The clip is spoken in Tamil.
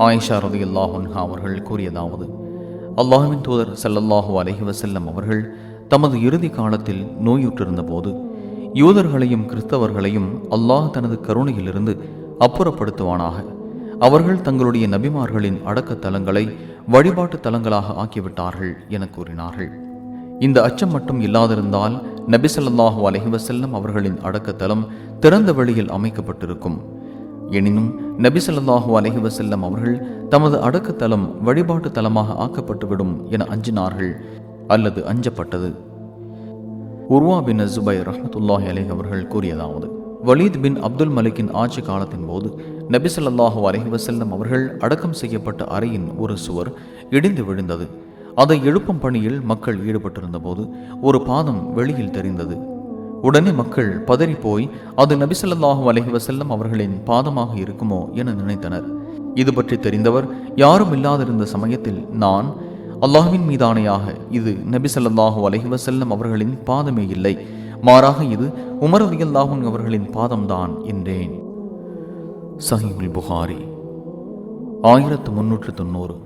ஆயிஷா ரலியல்லாஹு அன்ஹா அவர்கள் கூறியதாவது, அல்லாஹ்வின் தூதர் ஸல்லல்லாஹு அலைஹி வஸல்லம் அவர்கள் தமது இறுதி காலத்தில் நோயுற்றிருந்த போது யூதர்களையும் கிறிஸ்தவர்களையும் அல்லாஹ் தனது கருணையிலிருந்து அப்புறப்படுத்துவானாக, அவர்கள் தங்களுடைய நபிமார்களின் அடக்க தலங்களை வழிபாட்டு தலங்களாக ஆக்கிவிட்டார்கள் என கூறினார்கள். இந்த அச்சம் மட்டும் இல்லாதிருந்தால் நபி ஸல்லல்லாஹு அலைஹி வஸல்லம் அவர்களின் அடக்கத்தலம் திறந்த வெளியில் அமைக்கப்பட்டிருக்கும். எனினும் நபி ஸல்லல்லாஹு அலைஹி வஸல்லம் அவர்கள் தமது அடக்கத்தலம் வழிபாட்டு தலமாக ஆக்கப்பட்டுவிடும் என அஞ்சினார்கள் அல்லது அஞ்சப்பட்டது. உர்வா பின் ஜுபைர் ரஹ்மத்துல்லாஹி அலைஹி அவர்கள் கூறியதாவது, வலீத் பின் அப்துல் மலிக்கின் ஆட்சி காலத்தின் போது நபி ஸல்லல்லாஹு அலைஹி வஸல்லம் அவர்கள் அடக்கம் செய்யப்பட்ட அறையின் ஒரு சுவர் இடிந்து விழுந்தது. அதை எழுப்பும் பணியில் மக்கள் ஈடுபட்டிருந்த போது ஒரு பாதம் வெளியில் தெரிந்தது. உடனே மக்கள் பதறி போய் அது நபி ஸல்லல்லாஹு அலைஹி வஸல்லம் அவர்களின் பாதமாக இருக்குமோ என நினைத்தனர். இது பற்றி தெரிந்தவர் யாரும் இல்லாதிருந்த சமயத்தில், நான் அல்லாஹ்வின் மீதானையாக இது நபி ஸல்லல்லாஹு அலைஹி வஸல்லம் அவர்களின் பாதமே இல்லை, மாறாக இது உமர் ரலியல்லாஹு அன்ஹு அவர்களின் பாதம்தான் என்றேன். சஹீஹுல் புகாரி 1390.